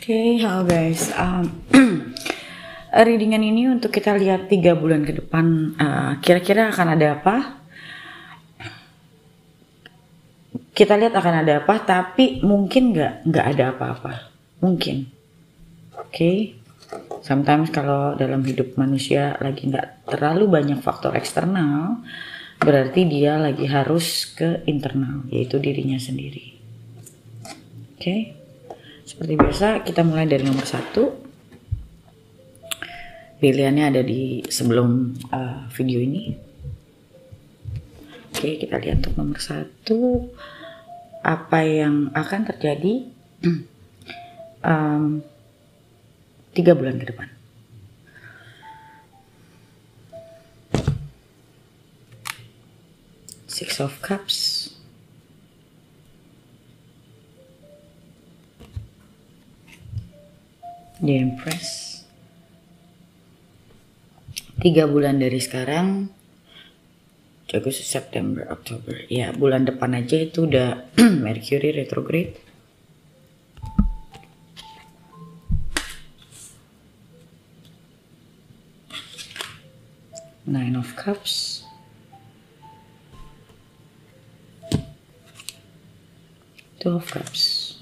Oke, halo guys. Readingan ini untuk kita lihat 3 bulan ke depan. Kira-kira akan ada apa? Kita lihat akan ada apa, tapi mungkin nggak ada apa-apa. Mungkin. Oke. Sometimes kalau dalam hidup manusia lagi nggak terlalu banyak faktor eksternal, berarti dia lagi harus ke internal, yaitu dirinya sendiri. Oke. Seperti biasa kita mulai dari nomor 1. Pilihannya ada di sebelum video ini. Oke, kita lihat untuk nomor 1 apa yang akan terjadi 3 bulan ke depan. Six of Cups, The Empress. 3 bulan dari sekarang, Agustus, September, Oktober. Ya, bulan depan aja itu udah Mercury retrograde. Nine of Cups. Two of Cups.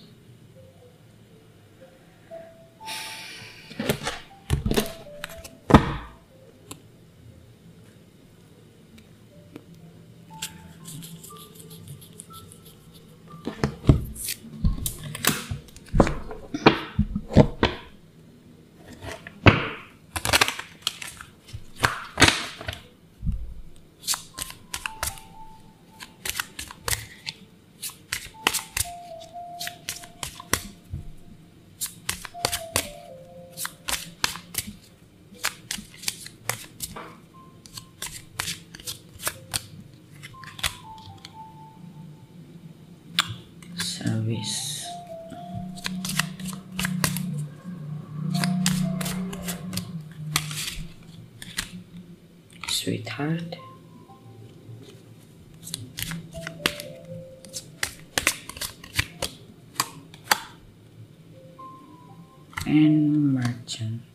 Service. Sweetheart. And Merchant.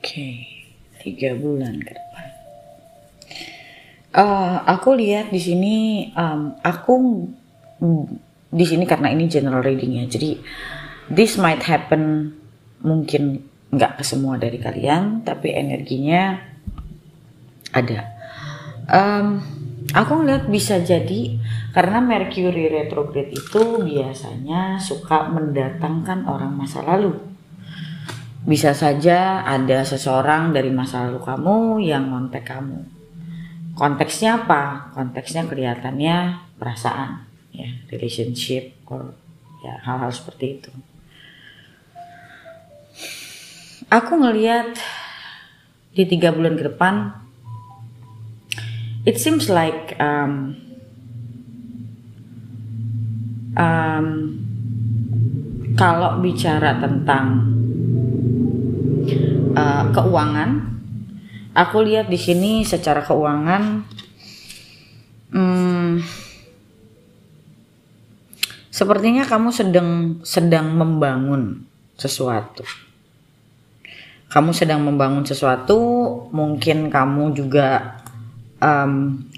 Oke, 3 bulan ke depan. Aku lihat di sini, di sini karena ini general reading ya. Jadi this might happen, mungkin nggak ke semua dari kalian, tapi energinya ada. Aku ngeliat bisa jadi karena Mercury retrograde itu biasanya suka mendatangkan orang masa lalu. Bisa saja ada seseorang dari masa lalu kamu yang ngontek kamu. Konteksnya apa? Konteksnya kelihatannya perasaan, ya, relationship, or ya hal-hal seperti itu. Aku ngelihat di 3 bulan ke depan, it seems like kalau bicara tentang keuangan, aku lihat di sini secara keuangan sepertinya kamu sedang membangun sesuatu. Kamu sedang membangun sesuatu, mungkin kamu juga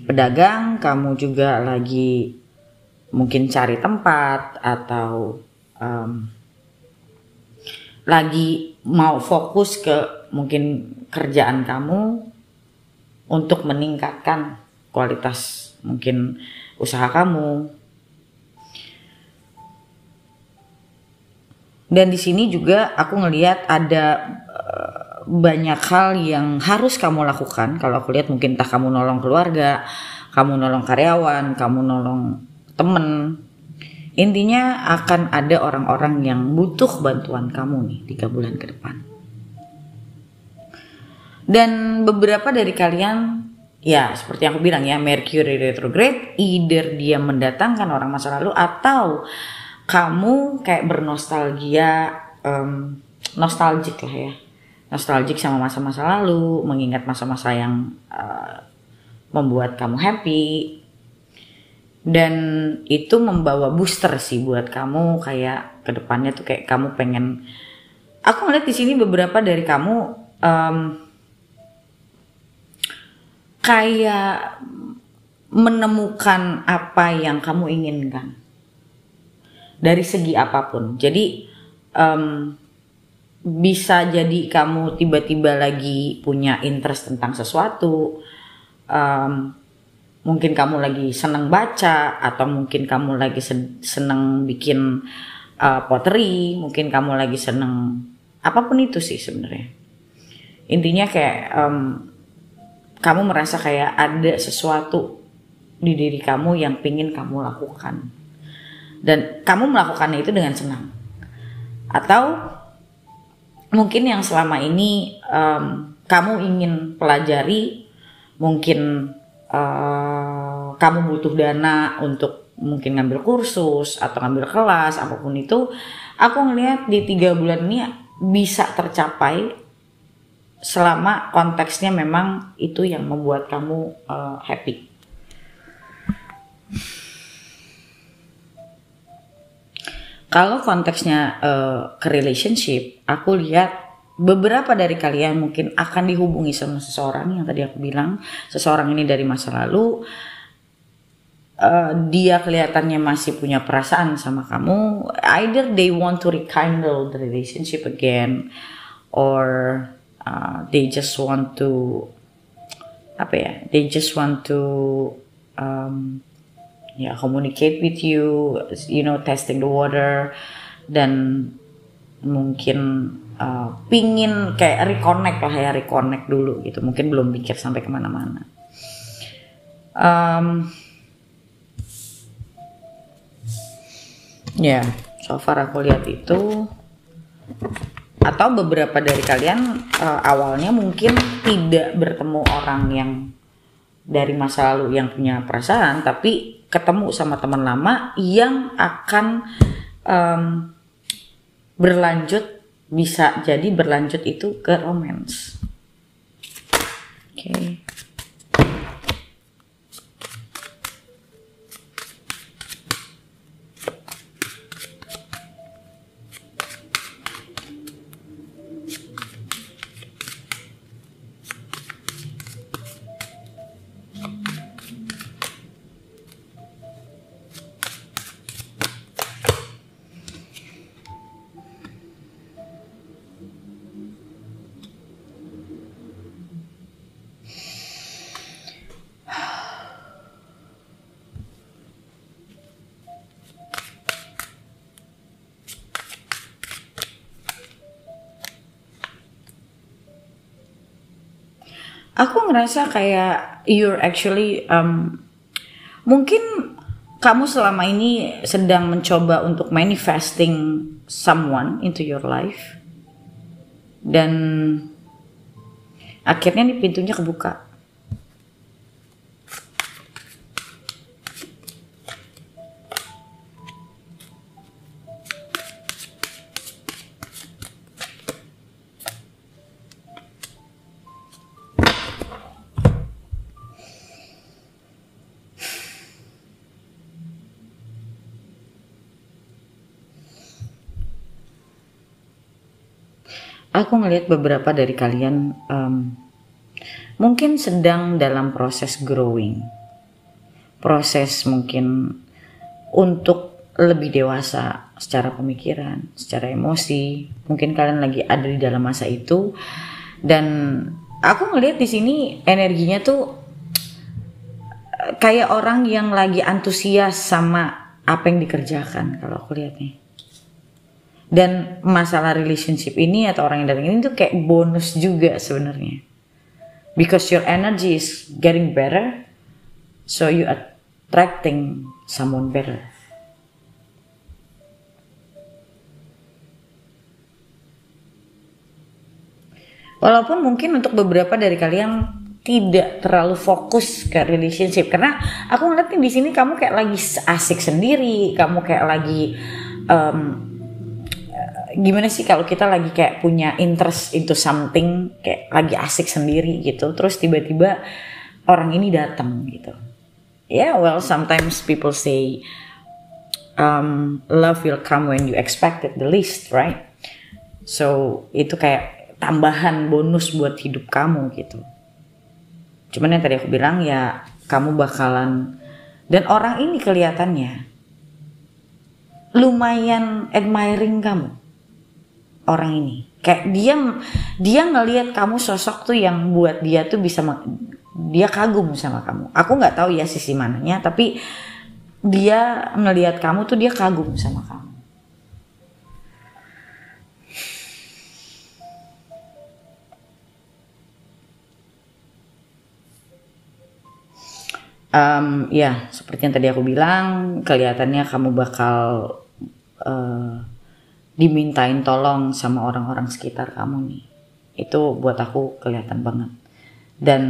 pedagang, kamu juga lagi mungkin cari tempat atau lagi mau fokus ke mungkin kerjaan kamu untuk meningkatkan kualitas mungkin usaha kamu. Dan di sini juga aku ngelihat ada banyak hal yang harus kamu lakukan. Kalau aku lihat mungkin entah kamu nolong keluarga, kamu nolong karyawan, kamu nolong temen. Intinya akan ada orang-orang yang butuh bantuan kamu nih 3 bulan ke depan. Dan beberapa dari kalian ya seperti yang aku bilang ya, Mercury retrograde, either dia mendatangkan orang masa lalu atau kamu kayak bernostalgia, nostalgic lah ya, nostalgic sama masa-masa lalu, mengingat masa-masa yang membuat kamu happy, dan itu membawa booster sih buat kamu kayak kedepannya tuh kayak kamu pengen. Aku ngeliat di sini beberapa dari kamu kayak menemukan apa yang kamu inginkan dari segi apapun. Jadi bisa jadi kamu tiba-tiba lagi punya interest tentang sesuatu, mungkin kamu lagi seneng baca, atau mungkin kamu lagi seneng bikin pottery, mungkin kamu lagi seneng apapun itu sih sebenarnya. Intinya kayak kamu merasa kayak ada sesuatu di diri kamu yang pingin kamu lakukan, dan kamu melakukannya itu dengan senang. Atau mungkin yang selama ini kamu ingin pelajari, mungkin kamu butuh dana untuk mungkin ngambil kursus atau ngambil kelas, apapun itu, aku ngelihat di 3 bulan ini bisa tercapai selama konteksnya memang itu yang membuat kamu happy. Kalau konteksnya ke relationship, aku lihat beberapa dari kalian mungkin akan dihubungi sama seseorang yang tadi aku bilang, seseorang ini dari masa lalu. Dia kelihatannya masih punya perasaan sama kamu. Either they want to rekindle the relationship again, or they just want to communicate with you, testing the water, dan mungkin pingin kayak reconnect dulu gitu. Mungkin belum pikir sampai kemana-mana. So far aku lihat itu. Atau beberapa dari kalian awalnya mungkin tidak bertemu orang yang dari masa lalu yang punya perasaan, tapi ketemu sama teman lama yang akan bisa jadi berlanjut itu ke romance. Oke. Aku ngerasa kayak you're actually mungkin kamu selama ini sedang mencoba untuk manifesting someone into your life, dan akhirnya nih pintunya kebuka. Aku ngelihat beberapa dari kalian mungkin sedang dalam proses growing, proses mungkin untuk lebih dewasa secara pemikiran, secara emosi. Mungkin kalian lagi ada di dalam masa itu, dan aku ngelihat di sini energinya tuh kayak orang yang lagi antusias sama apa yang dikerjakan kalau aku lihat nih. Dan masalah relationship ini atau orang yang datang ini tuh kayak bonus juga sebenarnya, because your energy is getting better, so you attracting someone better. Walaupun mungkin untuk beberapa dari kalian tidak terlalu fokus ke relationship, karena aku ngeliat di sini kamu kayak lagi asik sendiri, kamu kayak lagi gimana sih kalau kita lagi kayak punya interest into something, kayak lagi asik sendiri gitu, terus tiba-tiba orang ini datang gitu. Well, sometimes people say love will come when you expect it the least, right? So itu kayak tambahan bonus buat hidup kamu gitu. Cuman yang tadi aku bilang ya, kamu bakalan, dan orang ini kelihatannya lumayan admiring kamu. Orang ini kayak dia ngelihat kamu sosok tuh yang buat dia tuh bisa, dia kagum sama kamu. Aku nggak tahu ya sisi mananya, tapi dia ngelihat kamu tuh dia kagum sama kamu. Seperti yang tadi aku bilang, kelihatannya kamu bakal dimintain tolong sama orang-orang sekitar kamu nih. Itu buat aku kelihatan banget. Dan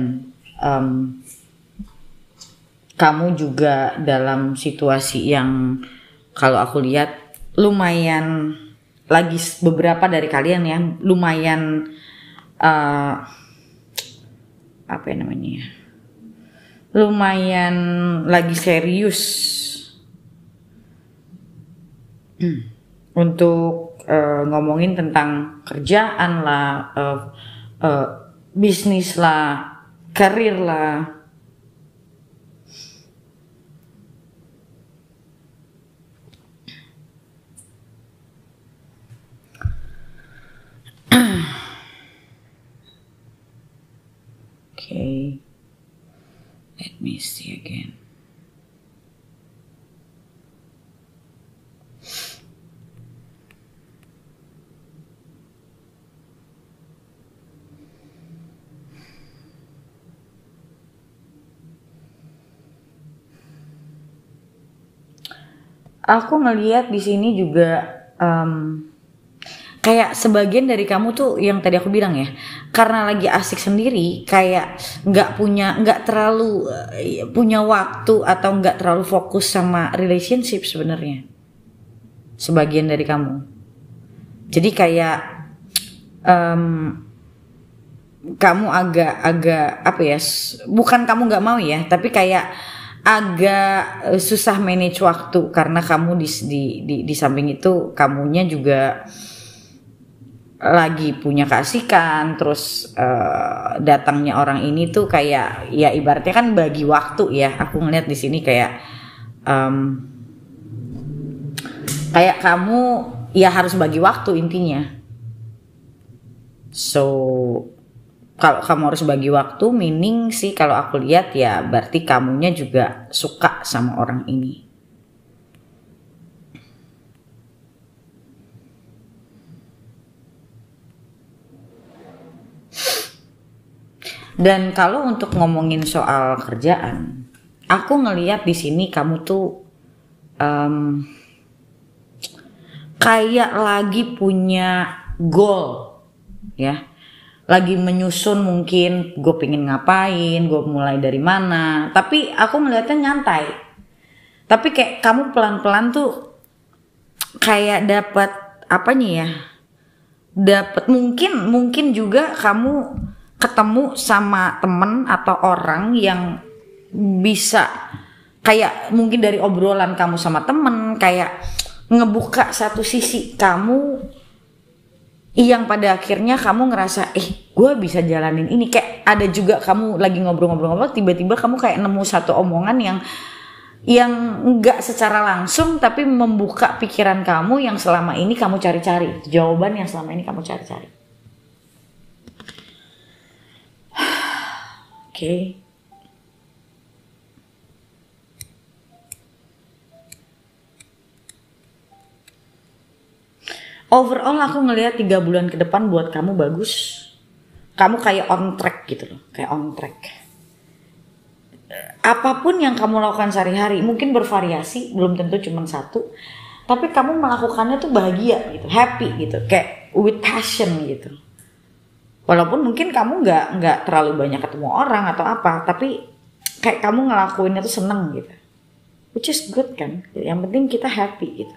kamu juga dalam situasi yang kalau aku lihat lumayan, lagi beberapa dari kalian ya lumayan lumayan lagi serius untuk ngomongin tentang kerjaan lah, bisnis lah, karir lah. Okay, let me see again. Aku ngelihat di sini juga kayak sebagian dari kamu tuh yang tadi aku bilang ya, karena lagi asik sendiri, kayak nggak terlalu punya waktu atau nggak terlalu fokus sama relationship sebenarnya. Sebagian dari kamu. Jadi kayak kamu agak apa ya? Bukan kamu nggak mau ya, tapi kayak agak susah manage waktu karena kamu di samping itu kamunya juga lagi punya keasikan, terus datangnya orang ini tuh kayak ya ibaratnya kan bagi waktu ya. Aku ngeliat di sini kayak kayak kamu ya harus bagi waktu intinya. So kalau kamu harus bagi waktu, meaning sih kalau aku lihat ya berarti kamunya juga suka sama orang ini. Dan kalau untuk ngomongin soal kerjaan, aku ngelihat di sini kamu tuh kayak lagi punya goal, ya. Lagi menyusun mungkin gue pengen ngapain, gue mulai dari mana. Tapi aku ngeliatnya nyantai. Tapi kayak kamu pelan-pelan tuh kayak dapat apanya ya? Dapat mungkin juga kamu ketemu sama temen atau orang yang bisa kayak mungkin dari obrolan kamu sama temen kayak ngebuka satu sisi kamu yang pada akhirnya kamu ngerasa gue bisa jalanin ini. Kayak ada juga kamu lagi ngobrol-ngobrol tiba-tiba kamu kayak nemu satu omongan yang enggak secara langsung tapi membuka pikiran kamu yang selama ini kamu cari-cari, jawaban yang selama ini kamu cari-cari. Oke. Overall aku ngelihat 3 bulan ke depan buat kamu bagus. Kamu kayak on track gitu loh, kayak on track. Apapun yang kamu lakukan sehari-hari mungkin bervariasi, belum tentu cuma satu. Tapi kamu melakukannya tuh bahagia gitu, happy gitu, kayak with passion gitu. Walaupun mungkin kamu nggak terlalu banyak ketemu orang atau apa, tapi kayak kamu ngelakuinnya tuh seneng gitu, which is good kan. Yang penting kita happy gitu.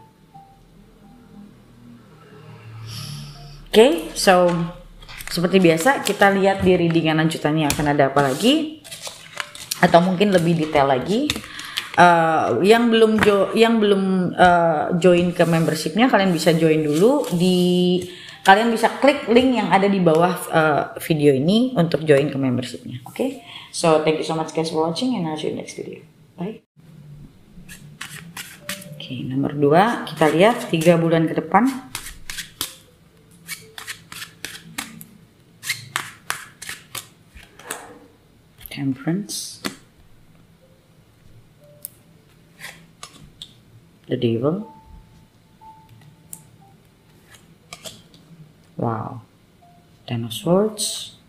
Oke, so seperti biasa kita lihat di readingan lanjutannya akan ada apa lagi, atau mungkin lebih detail lagi. Yang belum join ke membershipnya, kalian bisa join dulu kalian bisa klik link yang ada di bawah video ini untuk join ke membershipnya. Oke, so thank you so much guys for watching and I'll see you next video. Bye. Oke, nomor 2 kita lihat 3 bulan ke depan. Temperance, the Devil, wow, Ten of Swords,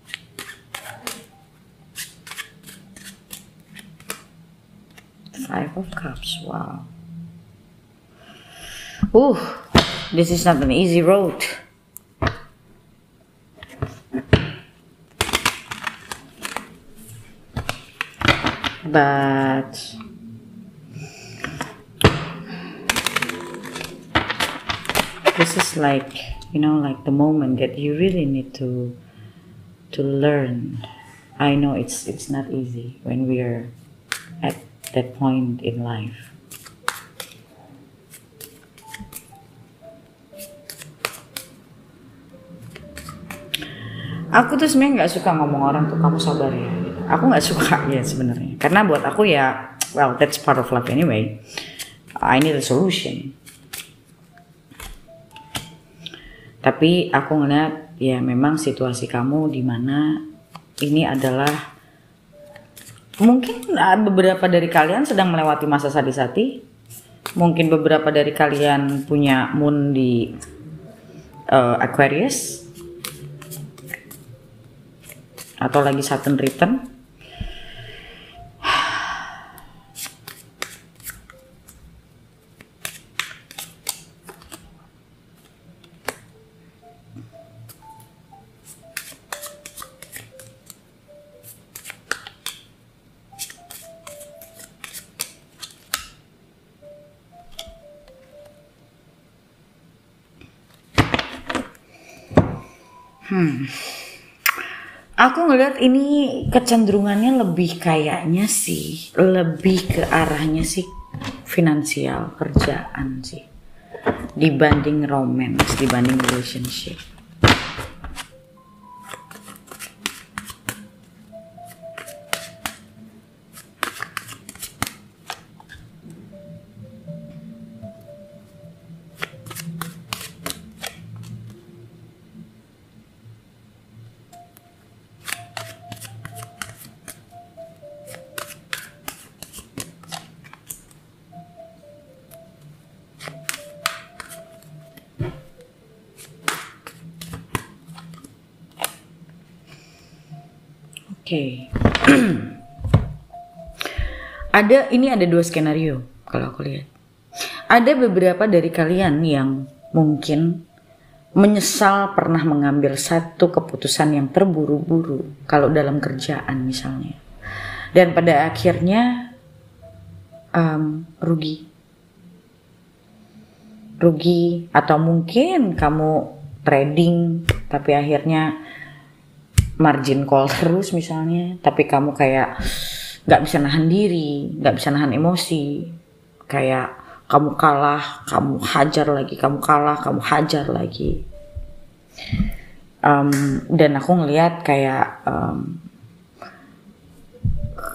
Five of Cups, wow. This is not an easy road. But this is like, like the moment that you really need to learn. I know it's not easy when we are at that point in life. Aku tuh sebenarnya nggak suka ngomong orang tuh kamu sabar ya. Aku nggak suka ya sebenarnya. Karena buat aku ya, well that's part of life anyway. I need a solution. Tapi aku ngeliat ya memang situasi kamu di mana ini adalah mungkin beberapa dari kalian sedang melewati masa sadis-hati. Mungkin beberapa dari kalian punya moon di Aquarius. Atau lagi Saturn return. Aku ngeliat ini kecenderungannya lebih kayaknya sih, lebih ke arahnya sih finansial, kerjaan sih, dibanding romance, dibanding relationship. Oke. Ini ada 2 skenario kalau aku lihat. Ada beberapa dari kalian yang mungkin menyesal pernah mengambil satu keputusan yang terburu-buru kalau dalam kerjaan misalnya. Dan pada akhirnya rugi atau mungkin kamu trading tapi akhirnya margin call terus misalnya, tapi kamu kayak nggak bisa nahan diri, nggak bisa nahan emosi, kayak kamu kalah, kamu hajar lagi, kamu kalah, kamu hajar lagi. Dan aku ngelihat kayak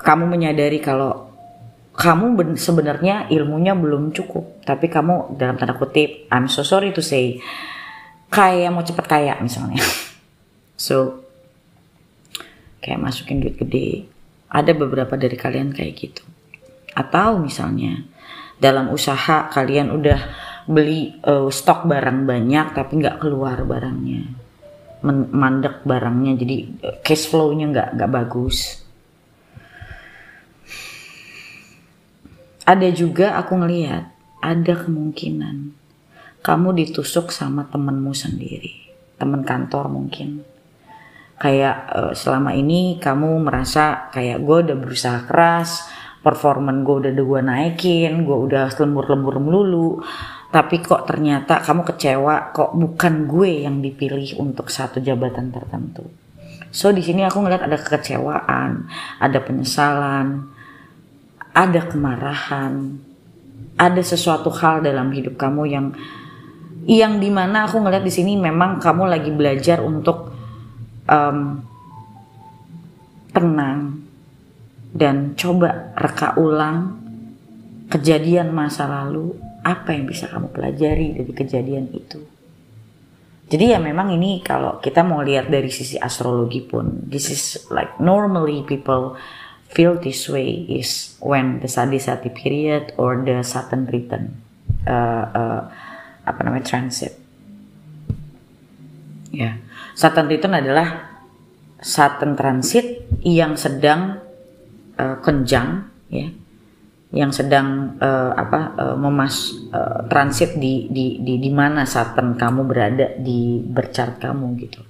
kamu menyadari kalau kamu sebenarnya ilmunya belum cukup, tapi kamu dalam tanda kutip, I'm so sorry to say, kayak mau cepet kaya misalnya. So kayak masukin duit gede. Ada beberapa dari kalian kayak gitu. Atau misalnya dalam usaha kalian udah beli stok barang banyak tapi nggak keluar barangnya, mandek barangnya, jadi cash flow-nya nggak bagus. Ada juga aku ngelihat ada kemungkinan kamu ditusuk sama temenmu sendiri, teman kantor mungkin, Kayak selama ini kamu merasa kayak gue udah berusaha keras, performan gue udah naikin, gue udah lembur-lembur melulu, tapi kok ternyata kamu kecewa, kok bukan gue yang dipilih untuk satu jabatan tertentu. So di sini aku ngeliat ada kekecewaan, ada penyesalan, ada kemarahan, ada sesuatu hal dalam hidup kamu yang dimana aku ngeliat di sini memang kamu lagi belajar untuk tenang dan coba reka ulang kejadian masa lalu, apa yang bisa kamu pelajari dari kejadian itu. Jadi ya memang ini kalau kita mau lihat dari sisi astrologi pun, this is like normally people feel this way is when the Sadisati period or the Saturn return transit. Ya, Saturn return adalah Saturn transit yang sedang kenjang, ya, yang sedang transit di mana Saturn kamu berada di berchart kamu gitu.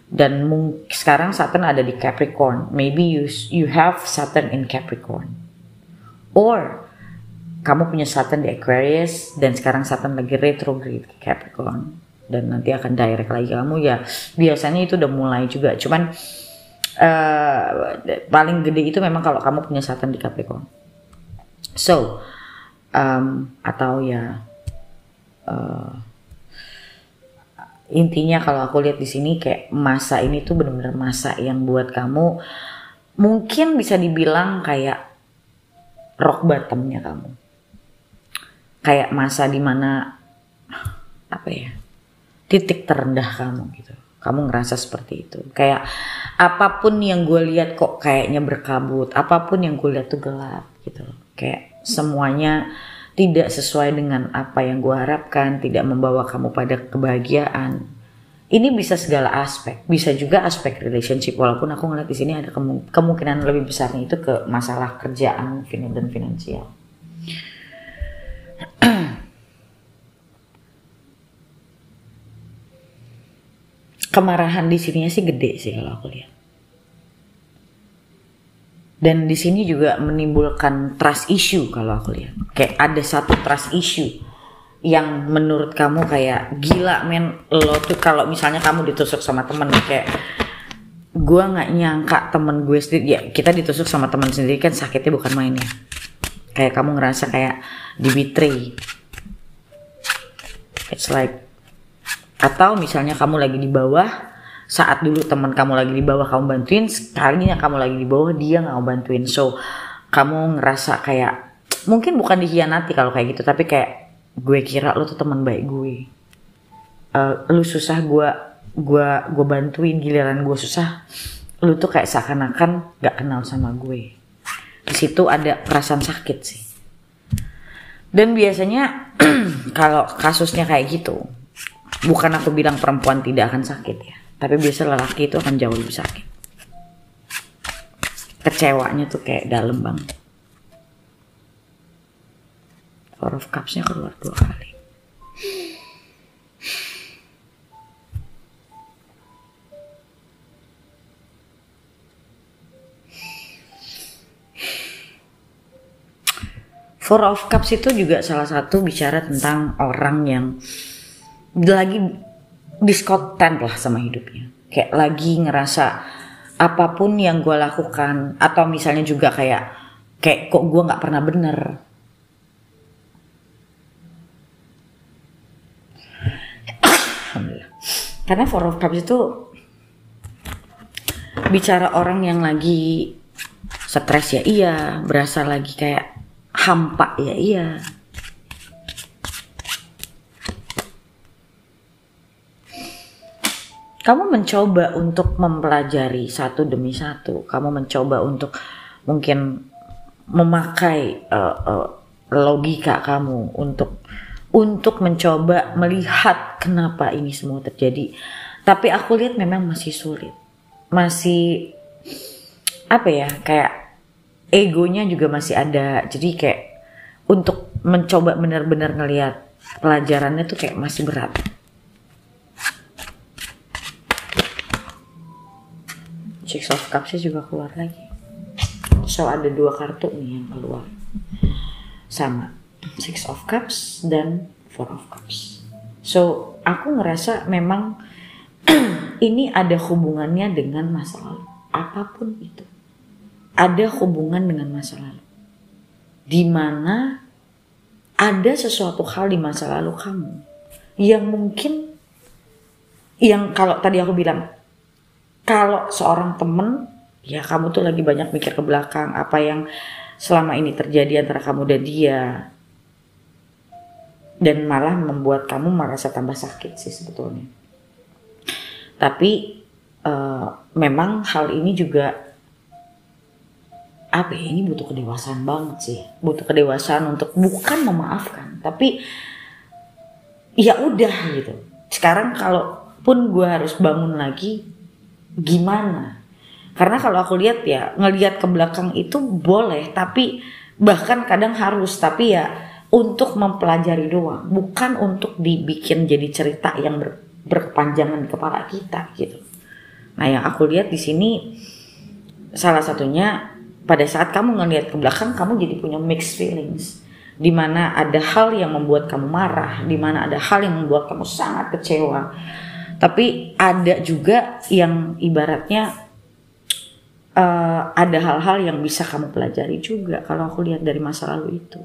Dan sekarang Saturn ada di Capricorn. Maybe you have Saturn in Capricorn, or kamu punya Saturn di Aquarius dan sekarang Saturn lagi retrograde ke Capricorn dan nanti akan direct lagi kamu, ya biasanya itu udah mulai juga. Cuman paling gede itu memang kalau kamu punya Saturn di Capricorn. So atau ya intinya kalau aku lihat di sini kayak masa ini tuh benar-benar masa yang buat kamu mungkin bisa dibilang kayak rock bottomnya kamu, kayak masa dimana titik terendah kamu gitu. Kamu ngerasa seperti itu, kayak apapun yang gue lihat kok kayaknya berkabut, apapun yang gue lihat tuh gelap gitu, kayak semuanya tidak sesuai dengan apa yang gue harapkan, tidak membawa kamu pada kebahagiaan. Ini bisa segala aspek, bisa juga aspek relationship. Walaupun aku ngeliat di sini ada kemungkinan lebih besarnya itu ke masalah kerjaan dan finansial. Kemarahan di sininya sih gede sih kalau aku lihat. Dan di sini juga menimbulkan trust issue kalau aku lihat. Kayak ada satu trust issue yang menurut kamu kayak gila men, lo tuh kalau misalnya kamu ditusuk sama temen, kayak gue nggak nyangka temen gue sendiri, ya kita ditusuk sama teman sendiri kan sakitnya bukan main ya. Kayak kamu ngerasa kayak di betray. It's like, atau misalnya kamu lagi di bawah, saat dulu teman kamu lagi di bawah kamu bantuin, sekalinya kamu lagi di bawah dia nggak mau bantuin. So kamu ngerasa kayak mungkin bukan dikhianati kalau kayak gitu, tapi kayak gue kira lu tuh teman baik gue, lu susah gue bantuin, giliran gue susah lu tuh kayak seakan-akan nggak kenal sama gue. Di situ ada perasaan sakit sih. Dan biasanya kalau kasusnya kayak gitu, bukan aku bilang perempuan tidak akan sakit ya, tapi biasa lelaki itu akan jauh lebih sakit. Kecewanya tuh kayak dalam banget. Four of Cups-nya keluar 2 kali. Four of Cups itu juga salah satu bicara tentang orang yang lagi discontent lah sama hidupnya, kayak lagi ngerasa apapun yang gue lakukan, atau misalnya juga kayak kok gue nggak pernah bener. Alhamdulillah. Karena Four of Cups itu bicara orang yang lagi stres ya iya, berasa lagi kayak hampa ya iya. Kamu mencoba untuk mempelajari satu demi satu. Kamu mencoba untuk mungkin memakai logika kamu untuk mencoba melihat kenapa ini semua terjadi. Tapi aku lihat memang masih sulit. Masih kayak egonya juga masih ada. Jadi kayak untuk mencoba benar-benar ngelihat pelajarannya tuh kayak masih berat. Six of Cups juga keluar lagi. So ada 2 kartu nih yang keluar. Sama. Six of Cups dan Four of Cups. So aku ngerasa memang ini ada hubungannya dengan masa lalu. Apapun itu. Ada hubungan dengan masa lalu. Dimana ada sesuatu hal di masa lalu kamu yang mungkin, yang kalau tadi aku bilang, kalau seorang temen, ya kamu tuh lagi banyak mikir ke belakang apa yang selama ini terjadi antara kamu dan dia, dan malah membuat kamu merasa tambah sakit sih sebetulnya. Tapi memang hal ini juga ini butuh kedewasaan banget sih, butuh kedewasaan untuk bukan memaafkan, tapi ya udah gitu. Sekarang kalaupun gue harus bangun lagi, gimana? Karena kalau aku lihat ya, ngelihat ke belakang itu boleh, tapi bahkan kadang harus, tapi ya untuk mempelajari doang, bukan untuk dibikin jadi cerita yang berkepanjangan di kepala kita gitu. Nah yang aku lihat di sini salah satunya, pada saat kamu ngelihat ke belakang, kamu jadi punya mixed feelings. Dimana ada hal yang membuat kamu marah, dimana ada hal yang membuat kamu sangat kecewa. Tapi ada juga yang ibaratnya ada hal-hal yang bisa kamu pelajari juga kalau aku lihat dari masa lalu itu.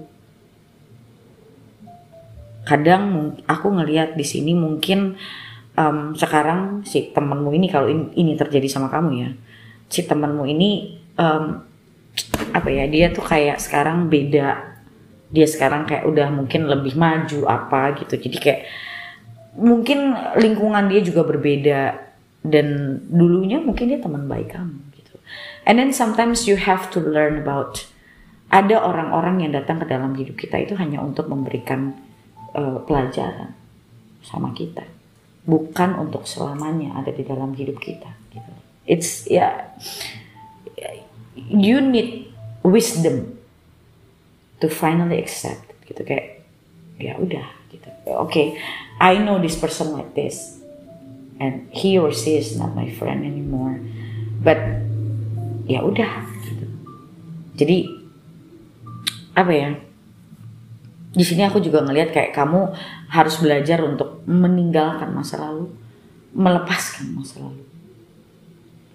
Kadang aku ngelihat di sini mungkin sekarang si temanmu ini, kalau ini terjadi sama kamu ya, si temanmu ini dia tuh kayak sekarang beda, dia sekarang kayak udah mungkin lebih maju apa gitu, jadi kayak mungkin lingkungan dia juga berbeda, dan dulunya mungkin dia teman baik kamu gitu. And then sometimes you have to learn about, ada orang-orang yang datang ke dalam hidup kita itu hanya untuk memberikan pelajaran sama kita, bukan untuk selamanya ada di dalam hidup kita gitu. It's you need wisdom to finally accept gitu, kayak ya udah gitu. Okay, I know this person like this and he or she is not my friend anymore, but ya udah gitu. Jadi di sini aku juga ngelihat kayak kamu harus belajar untuk meninggalkan masa lalu, melepaskan masa lalu.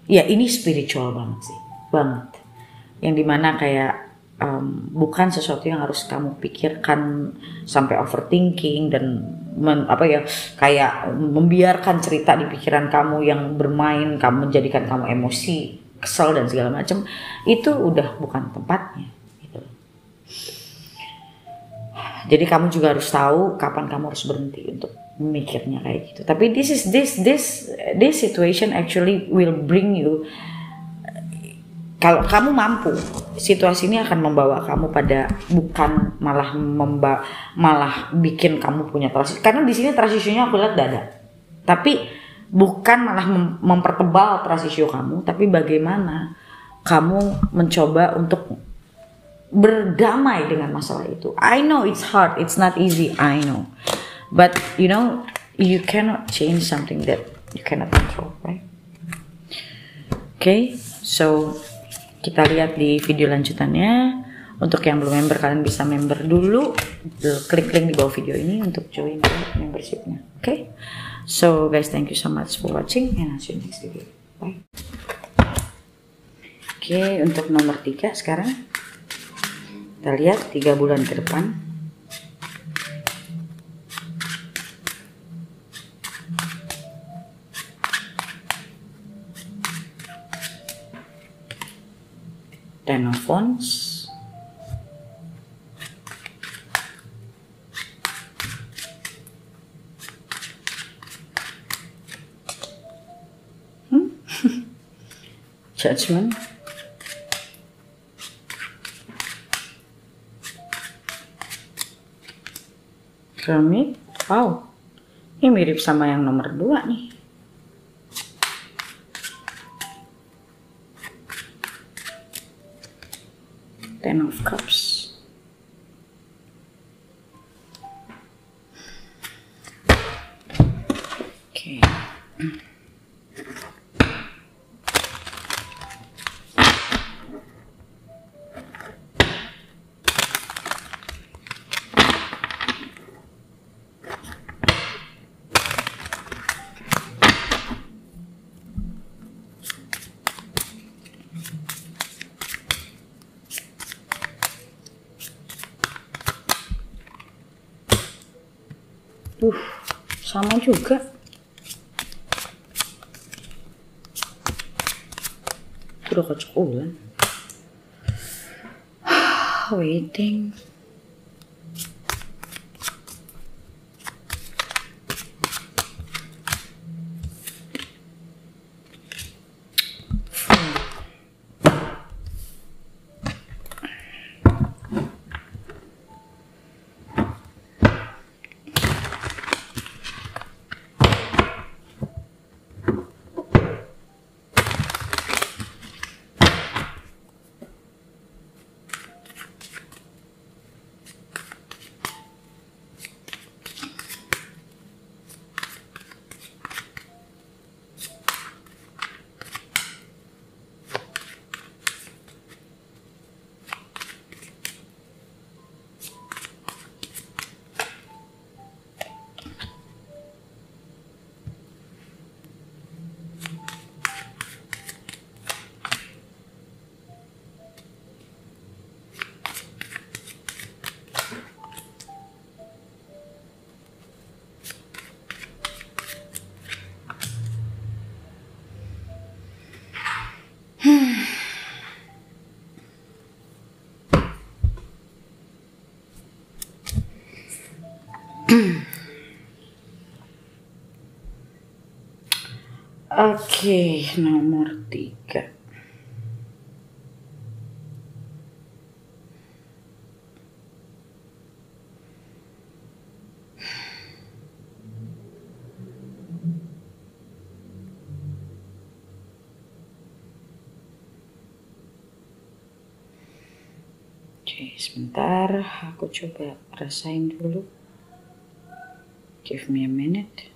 Ya ini spiritual banget sih, banget. Yang dimana kayak bukan sesuatu yang harus kamu pikirkan sampai overthinking dan kayak membiarkan cerita di pikiran kamu yang bermain, kamu menjadikan kamu emosi, kesel dan segala macam. Itu udah bukan tempatnya. Gitu. Jadi kamu juga harus tahu kapan kamu harus berhenti untuk memikirnya kayak gitu. Tapi this situation actually will bring you. Kalau kamu mampu, situasi ini akan membawa kamu pada bukan malah bikin kamu punya trust. Karena di sini trust issue-nya aku lihat dada. Tapi bukan malah mempertebal trust issue kamu, tapi bagaimana kamu mencoba untuk berdamai dengan masalah itu. I know it's hard, it's not easy, I know. But you cannot change something that you cannot control, right? Okay, so kita lihat di video lanjutannya. Untuk yang belum member, kalian bisa member dulu. Klik link di bawah video ini untuk join membershipnya. Okay? So guys, thank you so much for watching and I'll see you next video. Bye. Okay, untuk nomor 3 sekarang. Kita lihat 3 bulan ke depan. Ten of Wands, Judgment, Hermit. Wow, ini mirip sama yang nomor 2 nih. Ten of Cups. Okay. Sama juga. Udah kocok ulang. Waiting. Oke, nomor 3. Oke, sebentar, aku coba rasain dulu. Give me a minute.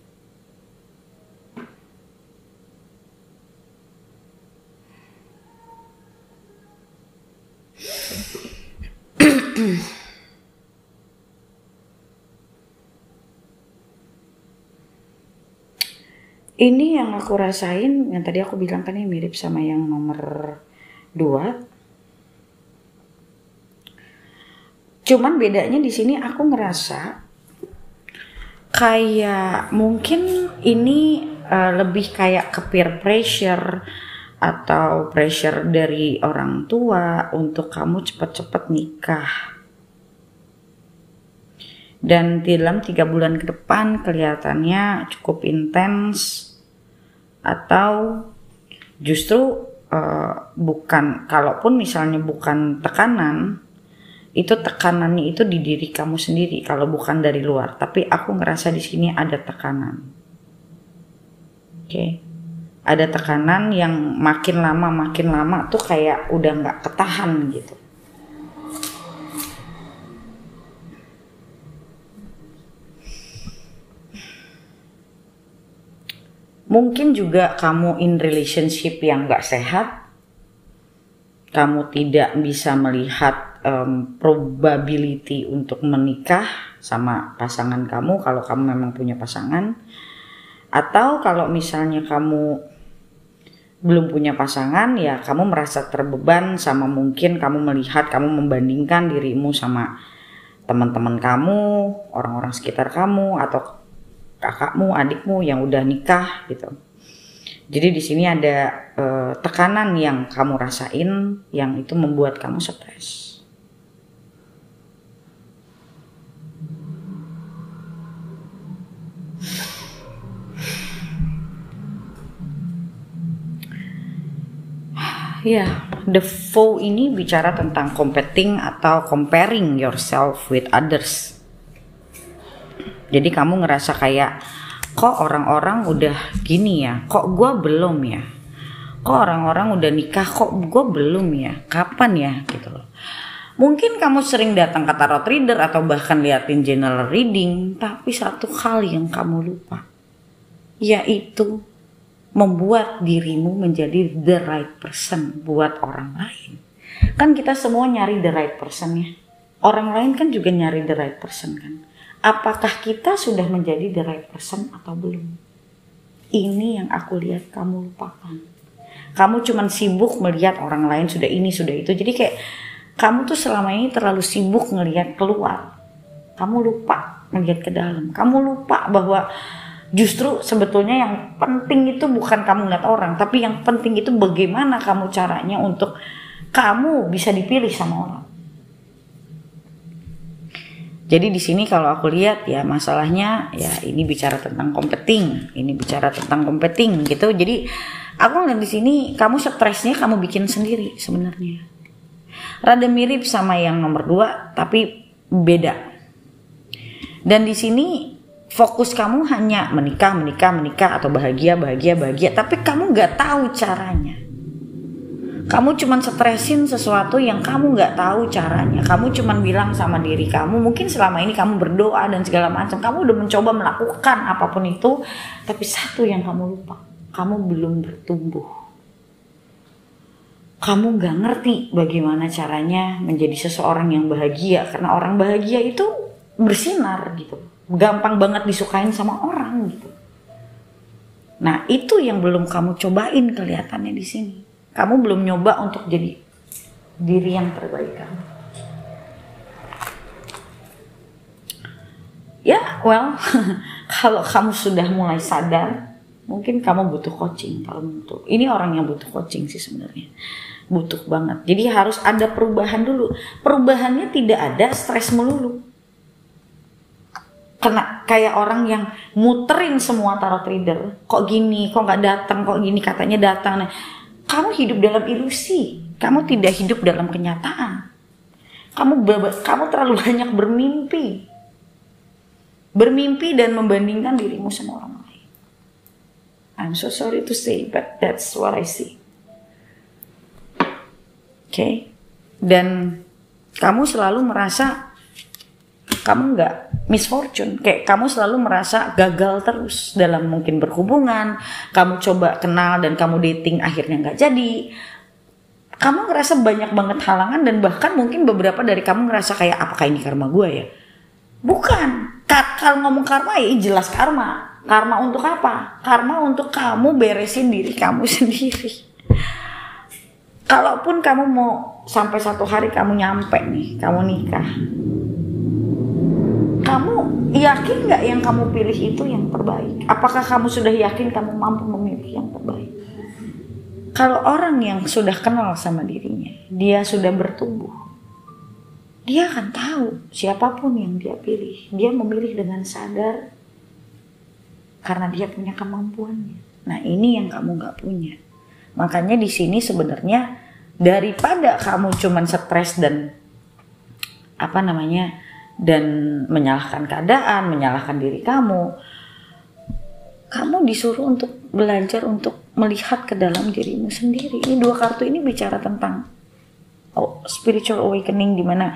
Ini yang aku rasain, yang tadi aku bilang kan ini mirip sama yang nomor 2. Cuman bedanya di sini aku ngerasa kayak mungkin ini lebih kayak ke peer pressure atau pressure dari orang tua untuk kamu cepet-cepet nikah. Dan dalam 3 bulan ke depan kelihatannya cukup intens, atau justru bukan, kalaupun misalnya bukan tekanan, itu tekanannya itu di diri kamu sendiri kalau bukan dari luar. Tapi aku ngerasa di sini ada tekanan. Oke. Ada tekanan yang makin lama tuh kayak udah nggak ketahan gitu. Mungkin juga kamu in relationship yang nggak sehat. Kamu tidak bisa melihat probability untuk menikah sama pasangan kamu kalau kamu memang punya pasangan. Atau kalau misalnya kamu belum punya pasangan, ya kamu merasa terbeban sama, mungkin kamu melihat, kamu membandingkan dirimu sama teman-teman kamu, orang-orang sekitar kamu, atau kakakmu, adikmu yang udah nikah gitu. Jadi di sini ada tekanan yang kamu rasain yang itu membuat kamu stres. Ya, the foe ini bicara tentang competing atau comparing yourself with others. Jadi kamu ngerasa kayak, kok orang-orang udah gini ya, kok gue belum ya, kok orang-orang udah nikah, kok gue belum ya, kapan ya gitu loh. Mungkin kamu sering datang ke tarot reader atau bahkan liatin general reading, tapi satu hal yang kamu lupa, yaitu membuat dirimu menjadi the right person buat orang lain. Kan kita semua nyari the right person ya. Orang lain kan juga nyari the right person kan. Apakah kita sudah menjadi the right person atau belum? Ini yang aku lihat kamu lupakan. Kamu cuman sibuk melihat orang lain sudah ini, sudah itu. Jadi kayak kamu tuh selama ini terlalu sibuk ngelihat keluar. Kamu lupa melihat ke dalam. Kamu lupa bahwa justru sebetulnya yang penting itu bukan kamu lihat orang, tapi yang penting itu bagaimana kamu caranya untuk kamu bisa dipilih sama orang. Jadi di sini kalau aku lihat ya masalahnya ya ini bicara tentang competing, gitu. Jadi aku ngeliat di sini kamu stresnya kamu bikin sendiri sebenarnya. Rada mirip sama yang nomor 2 tapi beda. Dan di sini fokus kamu hanya menikah atau bahagia, tapi kamu nggak tahu caranya. Kamu cuman stresin sesuatu yang kamu nggak tahu caranya. Kamu cuman bilang sama diri kamu, mungkin selama ini kamu berdoa dan segala macam, kamu udah mencoba melakukan apapun itu, tapi satu yang kamu lupa, kamu belum bertumbuh. Kamu nggak ngerti bagaimana caranya menjadi seseorang yang bahagia, karena orang bahagia itu bersinar gitu, gampang banget disukain sama orang gitu. Nah itu yang belum kamu cobain kelihatannya di sini. Kamu belum nyoba untuk jadi diri yang terbaik kamu. Ya, well, kalau kamu sudah mulai sadar, mungkin kamu butuh coaching. Kalau untuk ini orang yang butuh coaching sih sebenarnya, butuh banget. Jadi harus ada perubahan dulu. Perubahannya tidak ada stres melulu. Karena kayak orang yang muterin semua tarot reader, kok gini, kok nggak datang, kok gini katanya datang. Nah, kamu hidup dalam ilusi, kamu tidak hidup dalam kenyataan. Kamu terlalu banyak bermimpi dan membandingkan dirimu sama orang lain. I'm so sorry to say, but that's what I see. Okay, dan kamu selalu merasa kamu nggak misfortune, kayak kamu selalu merasa gagal terus dalam mungkin berhubungan. Kamu coba kenal dan kamu dating akhirnya nggak jadi. Kamu ngerasa banyak banget halangan dan bahkan mungkin beberapa dari kamu ngerasa kayak apakah ini karma gue ya? Bukan. Kalau ngomong karma ya jelas karma. Karma untuk apa? Karma untuk kamu beresin diri kamu sendiri. Kalaupun kamu mau sampai satu hari kamu nyampe nih, kamu nikah. Kamu yakin gak yang kamu pilih itu yang terbaik? Apakah kamu sudah yakin kamu mampu memilih yang terbaik? Kalau orang yang sudah kenal sama dirinya, dia sudah bertumbuh, dia akan tahu siapapun yang dia pilih. Dia memilih dengan sadar karena dia punya kemampuannya. Nah ini yang kamu gak punya. Makanya di sini sebenarnya daripada kamu cuman stres dan dan menyalahkan keadaan, menyalahkan diri kamu disuruh untuk belajar untuk melihat ke dalam dirimu sendiri. Ini 2 kartu ini bicara tentang spiritual awakening, dimana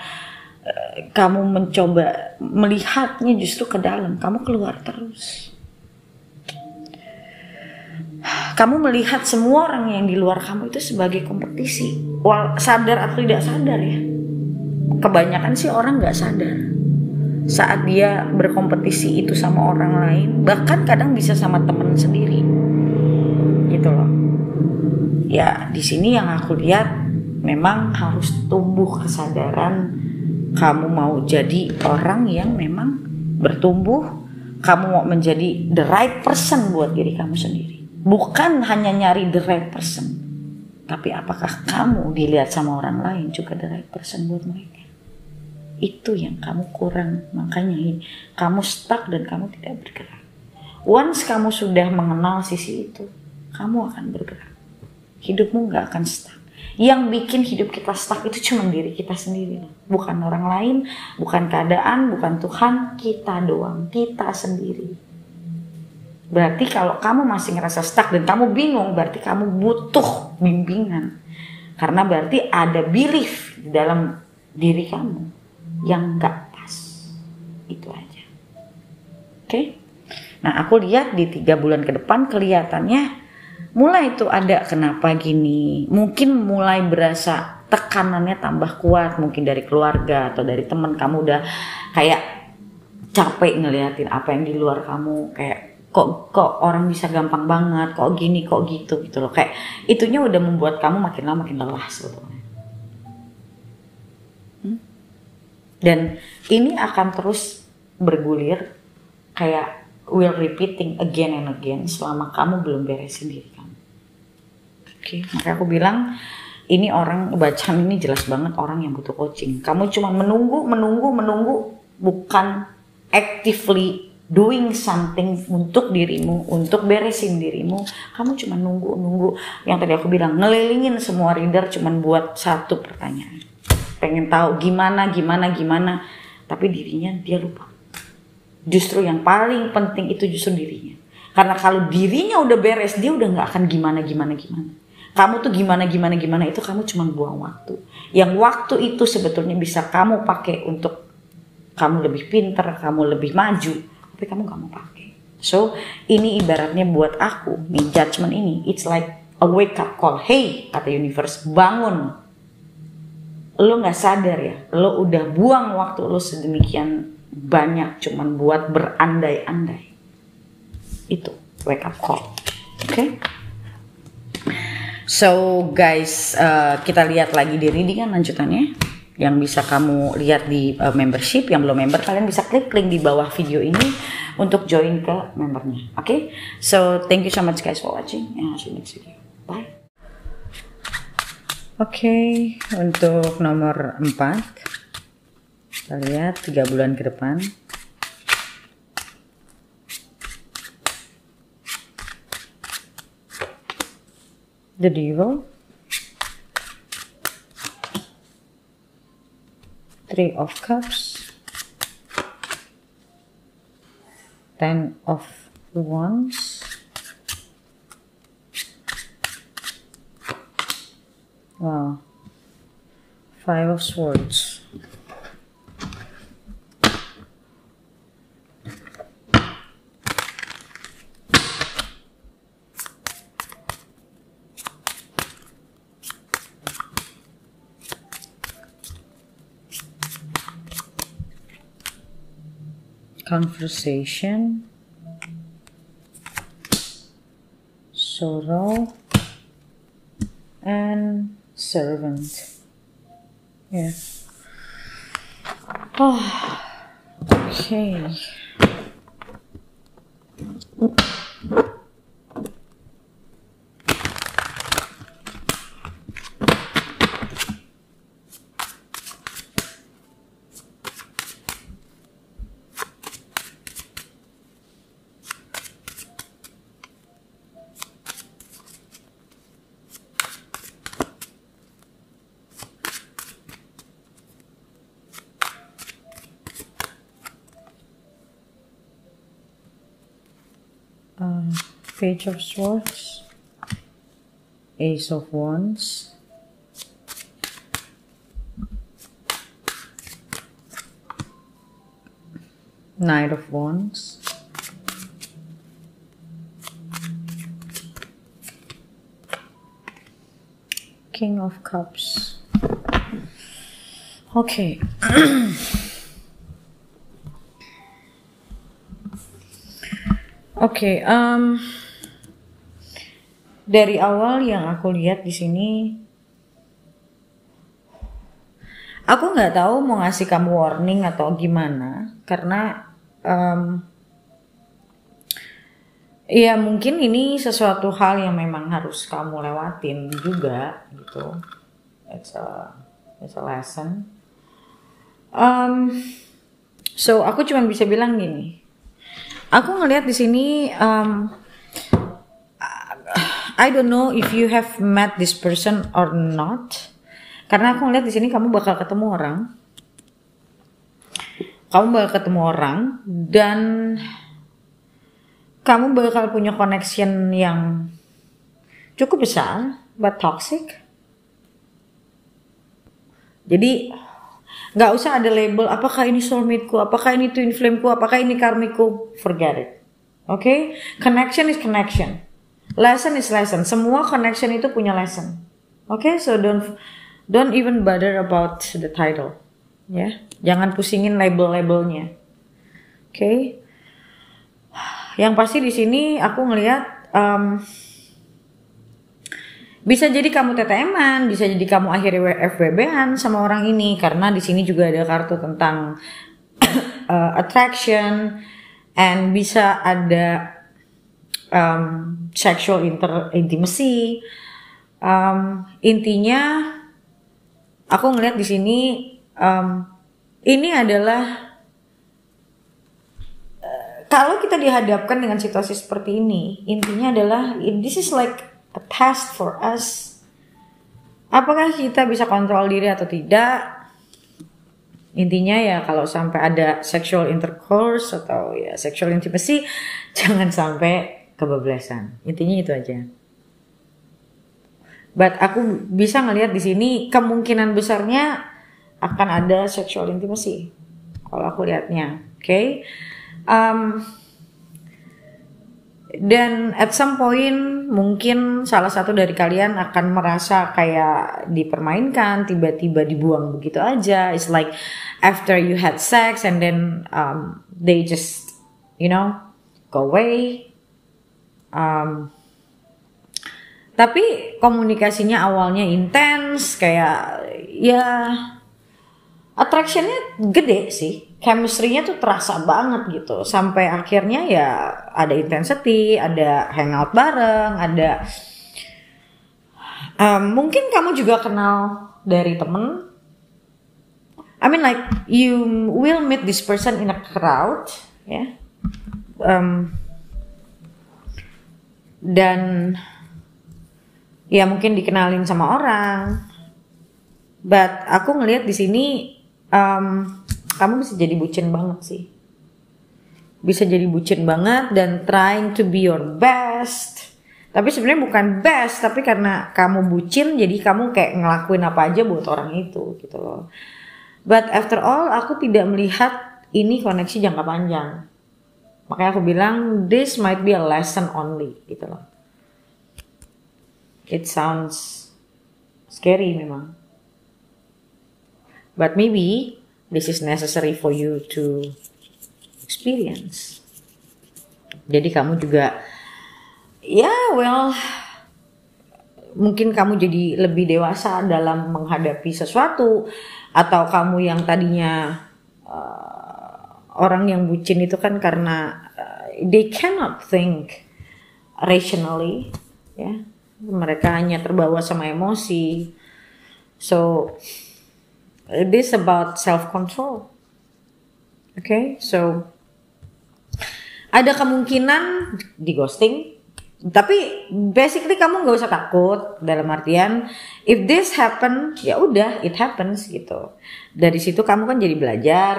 kamu mencoba melihatnya justru ke dalam, kamu keluar terus. Kamu melihat semua orang yang di luar kamu itu sebagai kompetisi, sadar atau tidak sadar ya. Kebanyakan sih orang gak sadar saat dia berkompetisi itu sama orang lain, bahkan kadang bisa sama temen sendiri gitu loh. Ya di sini yang aku lihat memang harus tumbuh kesadaran. Kamu mau jadi orang yang memang bertumbuh, kamu mau menjadi the right person buat diri kamu sendiri, bukan hanya nyari the right person, tapi apakah kamu dilihat sama orang lain juga the right person buat mereka. Itu yang kamu kurang, makanya kamu stuck dan kamu tidak bergerak. Once kamu sudah mengenal sisi itu, kamu akan bergerak. Hidupmu gak akan stuck. Yang bikin hidup kita stuck itu cuma diri kita sendiri, bukan orang lain, bukan keadaan, bukan Tuhan, kita doang, kita sendiri. Berarti kalau kamu masih ngerasa stuck dan kamu bingung, berarti kamu butuh bimbingan. Karena berarti ada belief di dalam diri kamu yang gak pas. Itu aja. Oke? Nah aku lihat di 3 bulan ke depan kelihatannya mulai itu ada kenapa gini. Mungkin mulai berasa tekanannya tambah kuat, mungkin dari keluarga atau dari teman. Kamu udah kayak capek ngeliatin apa yang di luar kamu, kayak kok orang bisa gampang banget, kok gini, kok gitu loh. Kayak itunya udah membuat kamu makin lama makin lelah sebetulnya. Dan ini akan terus bergulir, kayak will repeating again and again selama kamu belum beresin diri kamu. Oke, makanya aku bilang ini orang bacaan ini jelas banget orang yang butuh coaching. Kamu cuma menunggu, bukan actively doing something untuk dirimu, untuk beresin dirimu. Kamu cuma nunggu. Yang tadi aku bilang, ngelilingin semua reader cuma buat satu pertanyaan. Pengen tahu gimana, tapi dirinya dia lupa. Justru yang paling penting itu justru dirinya. Karena kalau dirinya udah beres, dia udah nggak akan gimana. Kamu tuh gimana itu kamu cuma buang waktu. Yang waktu itu sebetulnya bisa kamu pakai untuk kamu lebih pintar, kamu lebih maju, tapi kamu nggak mau pakai. So ini ibaratnya buat aku nih, judgment ini, it's like a wake up call. Hey, kata universe, bangun. Lo nggak sadar ya, lo udah buang waktu lo sedemikian banyak cuman buat berandai-andai. Itu wake up call. Oke? So guys, kita lihat lagi di readingan lanjutannya yang bisa kamu lihat di membership. Yang belum member, kalian bisa klik link di bawah video ini untuk join ke membernya. Oke? So thank you so much guys for watching, and I'll see you next video. Bye. Oke, untuk nomor 4 kita lihat 3 bulan ke depan. The Devil, 3 of Cups, 10 of Wands, wow, 5 of Swords. Conversation, sorrow, and servant. Yeah. Oh, okay. Page of Swords, Ace of Wands, Knight of Wands, King of Cups. Okay. Oke, dari awal yang aku lihat di sini, aku nggak tahu mau ngasih kamu warning atau gimana, karena ya mungkin ini sesuatu hal yang memang harus kamu lewatin juga gitu. It's a lesson. So aku cuma bisa bilang gini. Aku ngelihat di sini, I don't know if you have met this person or not. Karena aku ngelihat di sini kamu bakal ketemu orang. Dan kamu bakal punya connection yang cukup besar, but toxic. Jadi nggak usah ada label, apakah ini soulmate-ku, apakah ini twin flame-ku, apakah ini karmiku, forget it. Okay? Connection is connection. Lesson is lesson. Semua connection itu punya lesson. Okay? So don't even bother about the title. Ya, yeah? Jangan pusingin label-labelnya. Okay? Yang pasti di sini aku ngelihat Bisa jadi kamu TTM-an, bisa jadi kamu akhirnya FWB-an sama orang ini, karena di sini juga ada kartu tentang attraction, and bisa ada sexual intimacy. Intinya aku ngeliat di sini ini adalah kalau kita dihadapkan dengan situasi seperti ini, intinya adalah this is like a test for us. Apakah kita bisa kontrol diri atau tidak? Intinya ya kalau sampai ada sexual intercourse atau ya sexual intimacy, jangan sampai kebablasan. Intinya itu aja. But aku bisa ngelihat di sini kemungkinan besarnya akan ada sexual intimacy. Kalau aku lihatnya, oke? Dan at some point mungkin salah satu dari kalian akan merasa kayak dipermainkan, tiba-tiba dibuang begitu aja. It's like after you had sex and then they just go away. Tapi komunikasinya awalnya intens, kayak ya attractionnya gede sih, chemistry-nya tuh terasa banget gitu, sampai akhirnya ya ada intensity, ada hangout bareng, ada mungkin kamu juga kenal dari temen. I mean like you will meet this person in a crowd, ya, dan ya mungkin dikenalin sama orang. But aku ngelihat di sini kamu bisa jadi bucin banget sih. Bisa jadi bucin banget dan trying to be your best. Tapi sebenarnya bukan best, tapi karena kamu bucin jadi kamu kayak ngelakuin apa aja buat orang itu gitu loh. But after all, aku tidak melihat ini koneksi jangka panjang. Makanya aku bilang this might be a lesson only gitu loh. It sounds scary memang. But maybe this is necessary for you to experience. Jadi kamu juga, mungkin kamu jadi lebih dewasa dalam menghadapi sesuatu. Atau kamu yang tadinya orang yang bucin itu kan karena they cannot think rationally, ya. Mereka hanya terbawa sama emosi. So this about self-control. Okay, so ada kemungkinan di ghosting, tapi basically kamu nggak usah takut, dalam artian if this happen, ya udah, it happens gitu. Dari situ kamu kan jadi belajar.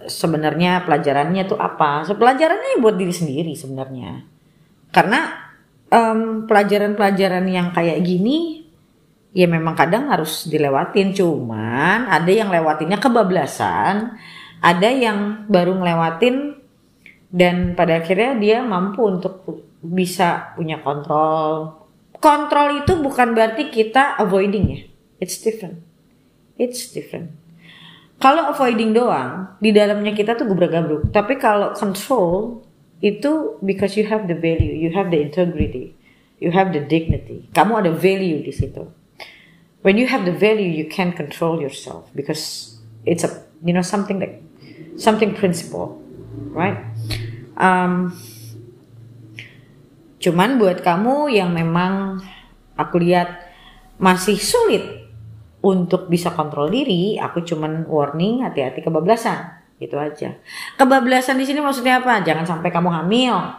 Sebenarnya pelajarannya tuh apa? Pelajarannya buat diri sendiri sebenarnya. Karena pelajaran-pelajaran yang kayak gini ya memang kadang harus dilewatin, cuman ada yang lewatinnya kebablasan, ada yang baru ngelewatin dan pada akhirnya dia mampu untuk bisa punya kontrol. Kontrol itu bukan berarti kita avoiding ya, it's different. Kalau avoiding doang, di dalamnya kita tuh gubrak-gabruk. Tapi kalau control itu because you have the value, you have the integrity, you have the dignity. Kamu ada value di situ. When you have the value, you can control yourself because it's a something principle, right? Cuman buat kamu yang memang aku lihat masih sulit untuk bisa kontrol diri, aku cuman warning, hati-hati kebablasan. Gitu aja. Kebablasan di sini maksudnya apa? Jangan sampai kamu hamil.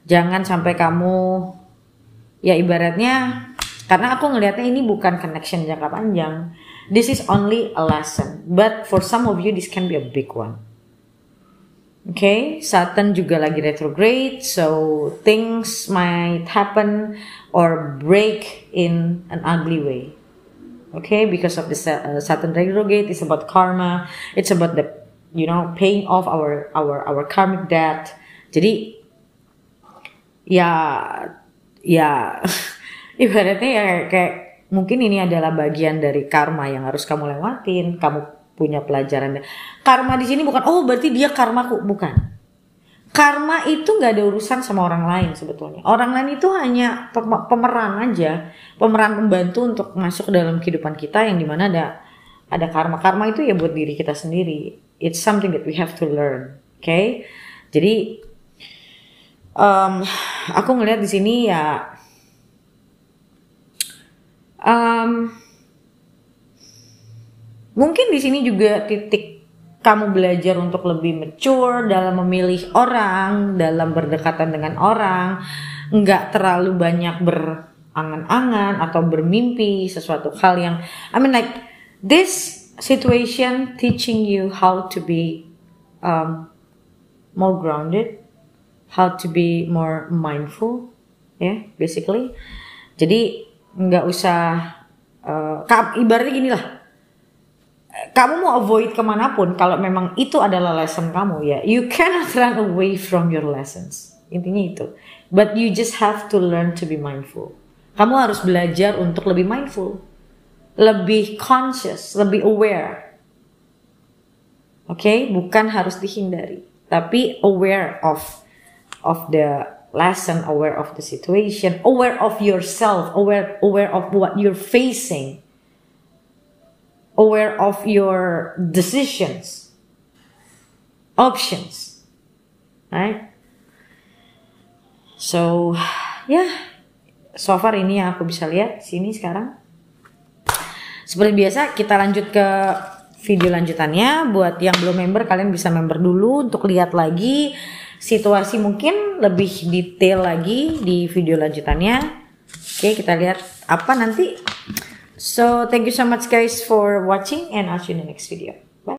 Jangan sampai kamu ya ibaratnya, karena aku ngelihatnya ini bukan connection jangka panjang. This is only a lesson. But for some of you this can be a big one. Okay, Saturn juga lagi retrograde, so things might happen or break in an ugly way. Okay, because of the Saturn retrograde, it's about karma. It's about the paying off our karmic debt. Jadi ya ibaratnya ya kayak mungkin ini adalah bagian dari karma yang harus kamu lewatin. Kamu punya pelajaran. Karma di sini bukan berarti dia karmaku, bukan. karma itu nggak ada urusan sama orang lain sebetulnya. Orang lain itu hanya pemeran aja, pemeran pembantu untuk masuk ke dalam kehidupan kita yang dimana ada karma. Karma itu ya buat diri kita sendiri. It's something that we have to learn, okay? Jadi aku ngelihat di sini ya, mungkin di sini juga titik kamu belajar untuk lebih mature dalam memilih orang, dalam berdekatan dengan orang, nggak terlalu banyak berangan-angan atau bermimpi sesuatu hal yang, I mean like this situation teaching you how to be more grounded, how to be more mindful, ya, basically. Jadi nggak usah, ibaratnya gini lah. Kamu mau avoid kemanapun kalau memang itu adalah lesson kamu ya. You cannot run away from your lessons. Intinya itu. But you just have to learn to be mindful. Kamu harus belajar untuk lebih mindful. Lebih conscious, lebih aware. Oke, bukan harus dihindari. Tapi aware of the lesson, aware of the situation, aware of yourself, aware of what you're facing. Aware of your decisions, options, right? So, ya, so far ini yang aku bisa lihat sini sekarang. Seperti biasa, kita lanjut ke video lanjutannya. Buat yang belum member, kalian bisa member dulu untuk lihat lagi situasi mungkin lebih detail lagi di video lanjutannya. Oke, kita lihat apa nanti. So, thank you so much guys for watching and I'll see you in the next video.